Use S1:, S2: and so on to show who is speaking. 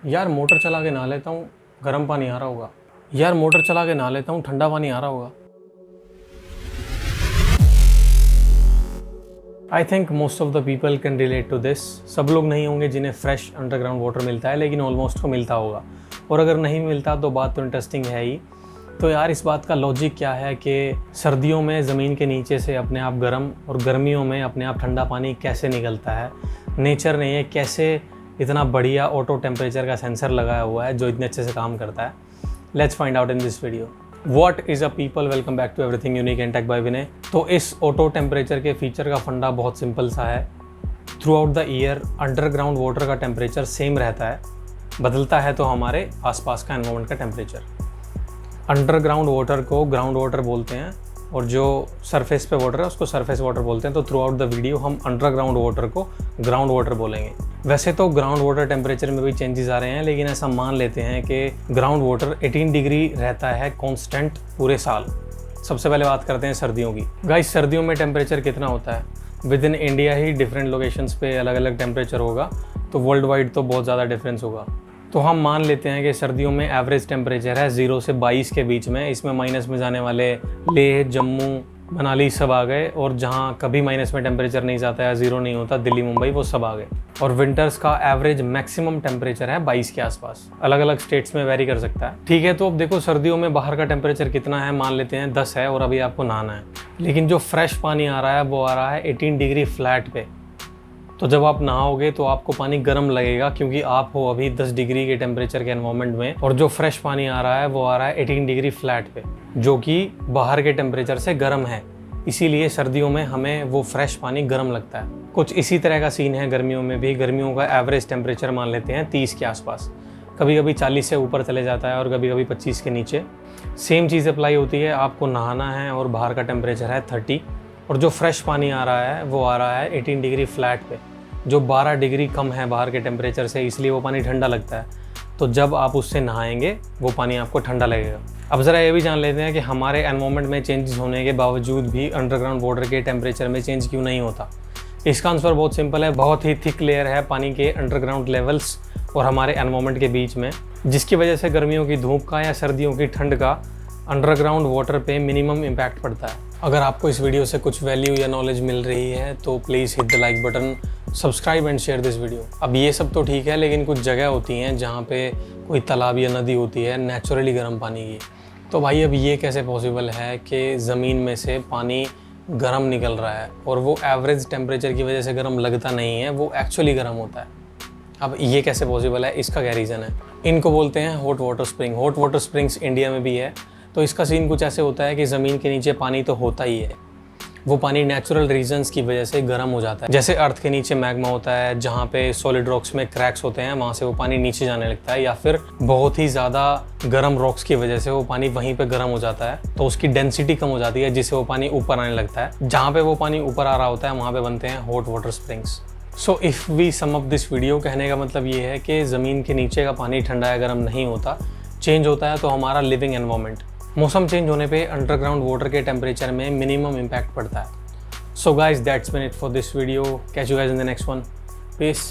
S1: यार मोटर चला के नहा लेता हूँ, गर्म पानी आ रहा होगा। यार मोटर चला के नहा लेता हूँ, ठंडा पानी आ रहा होगा। I think most of the people can relate to this. सब लोग नहीं होंगे जिन्हें फ्रेश अंडरग्राउंड वाटर मिलता है, लेकिन ऑलमोस्ट को मिलता होगा। और अगर नहीं मिलता तो बात तो इंटरेस्टिंग है ही। तो यार इस बात का लॉजिक क्या है कि सर्दियों में ज़मीन के नीचे से अपने आप गर्म और गर्मियों में अपने आप ठंडा पानी कैसे निकलता है। नेचर ने ये कैसे इतना बढ़िया ऑटो टेम्परेचर का सेंसर लगाया हुआ है जो इतने अच्छे से काम करता है। Let's find out in this video. What is a people, welcome back to everything unique and tech by Vinay. तो इस ऑटो टेम्परेचर के फीचर का फंडा बहुत सिंपल सा है। Through out the year underground water का टेम्परेचर सेम रहता है, बदलता है तो हमारे आसपास का एनवायरनमेंट का टेम्परेचर। अंडरग्राउंड वाटर को ग्राउंड वाटर बोलते हैं और जो सरफेस पे वाटर है उसको सरफेस वाटर बोलते हैं। तो थ्रू आउट द वीडियो हम अंडरग्राउंड वाटर को ग्राउंड वाटर बोलेंगे। वैसे तो ग्राउंड वाटर टेम्परेचर में भी चेंजेस आ रहे हैं, लेकिन ऐसा मान लेते हैं कि ग्राउंड वाटर 18 डिग्री रहता है कांस्टेंट पूरे साल। सबसे पहले बात करते हैं सर्दियों की। गाइस सर्दियों में टेम्परेचर कितना होता है? With in India he different locations पे अलग अलग टेम्परेचर होगा, तो वर्ल्ड वाइड तो बहुत ज़्यादा डिफरेंस होगा। तो हम मान लेते हैं कि सर्दियों में एवरेज टेम्परेचर है 0 से 22 के बीच में। इसमें माइनस में जाने वाले लेह, जम्मू, मनाली सब आ गए, और जहाँ कभी माइनस में टेम्परेचर नहीं जाता है, 0 नहीं होता, दिल्ली, मुंबई, वो सब आ गए। और विंटर्स का एवरेज मैक्सिमम टेम्परेचर है 22 के आसपास। अलग अलग स्टेट्स में वेरी कर सकता है। ठीक है, तो अब देखो सर्दियों में बाहर का टेम्परेचर कितना है, मान लेते हैं 10 है और अभी आपको नहाना है। लेकिन जो फ्रेश पानी आ रहा है वो आ रहा है 18 डिग्री फ्लैट पे। तो जब आप नहाओगे तो आपको पानी गर्म लगेगा, क्योंकि आप हो अभी 10 डिग्री के टेम्परेचर के एनवायरनमेंट में, और जो फ्रेश पानी आ रहा है वो आ रहा है 18 डिग्री फ्लैट पे, जो कि बाहर के टेम्परेचर से गर्म है। इसीलिए सर्दियों में हमें वो फ्रेश पानी गर्म लगता है। कुछ इसी तरह का सीन है गर्मियों में भी। गर्मियों का एवरेज टेम्परेचर मान लेते हैं 30 के आसपास, कभी कभी 40 से ऊपर चले जाता है और कभी कभी 25 के नीचे। सेम चीज़ अप्लाई होती है, आपको नहाना है और बाहर का टेम्परेचर है 30, और जो फ्रेश पानी आ रहा है वो आ रहा है 18 डिग्री फ्लैट पे, जो 12 डिग्री कम है बाहर के टेम्परेचर से, इसलिए वो पानी ठंडा लगता है। तो जब आप उससे नहाएंगे वो पानी आपको ठंडा लगेगा। अब ज़रा ये भी जान लेते हैं कि हमारे एनवायरनमेंट में चेंजेस होने के बावजूद भी अंडरग्राउंड वाटर के टेम्परेचर में चेंज क्यों नहीं होता। इसका आंसर बहुत सिंपल है। बहुत ही थिक लेयर है पानी के अंडरग्राउंड लेवल्स और हमारे एनवायरनमेंट के बीच में, जिसकी वजह से गर्मियों की धूप का या सर्दियों की ठंड का अंडरग्राउंड वाटर पे मिनिमम इम्पैक्ट पड़ता है। अगर आपको इस वीडियो से कुछ वैल्यू या नॉलेज मिल रही है तो please hit the like button, subscribe and share this video. अब ये सब तो ठीक है, लेकिन कुछ जगह होती हैं जहाँ पे कोई तालाब या नदी होती है नेचुरली गर्म पानी की। तो भाई अब ये कैसे पॉसिबल है कि ज़मीन में से पानी गर्म निकल रहा है और वो एवरेज टेम्परेचर की वजह से गर्म लगता नहीं है, वो एक्चुअली गर्म होता है। अब ये कैसे पॉसिबल है, इसका क्या रीज़न है? इनको बोलते हैं hot water spring. Hot water springs India में भी है। तो इसका सीन कुछ ऐसे होता है कि ज़मीन के नीचे पानी तो होता ही है, वो पानी नेचुरल रीजंस की वजह से गर्म हो जाता है। जैसे अर्थ के नीचे मैग्मा होता है, जहाँ पे सॉलिड रॉक्स में क्रैक्स होते हैं, वहाँ से वो पानी नीचे जाने लगता है, या फिर बहुत ही ज़्यादा गर्म रॉक्स की वजह से वो पानी वहीं पे गर्म हो जाता है, तो उसकी डेंसिटी कम हो जाती है, जिससे वो पानी ऊपर आने लगता है। जहाँ पे वो पानी ऊपर आ रहा होता है वहाँ पे बनते हैं hot water springs. So if we sum up this video, कहने का मतलब ये है कि ज़मीन के नीचे का पानी ठंडा या गर्म नहीं होता, चेंज होता है तो हमारा लिविंग एनवायरनमेंट। मौसम चेंज होने पे अंडरग्राउंड वाटर के टेम्परेचर में मिनिमम इम्पैक्ट पड़ता है। So guys, that's been it for this video. Catch you guys in the next one. Peace.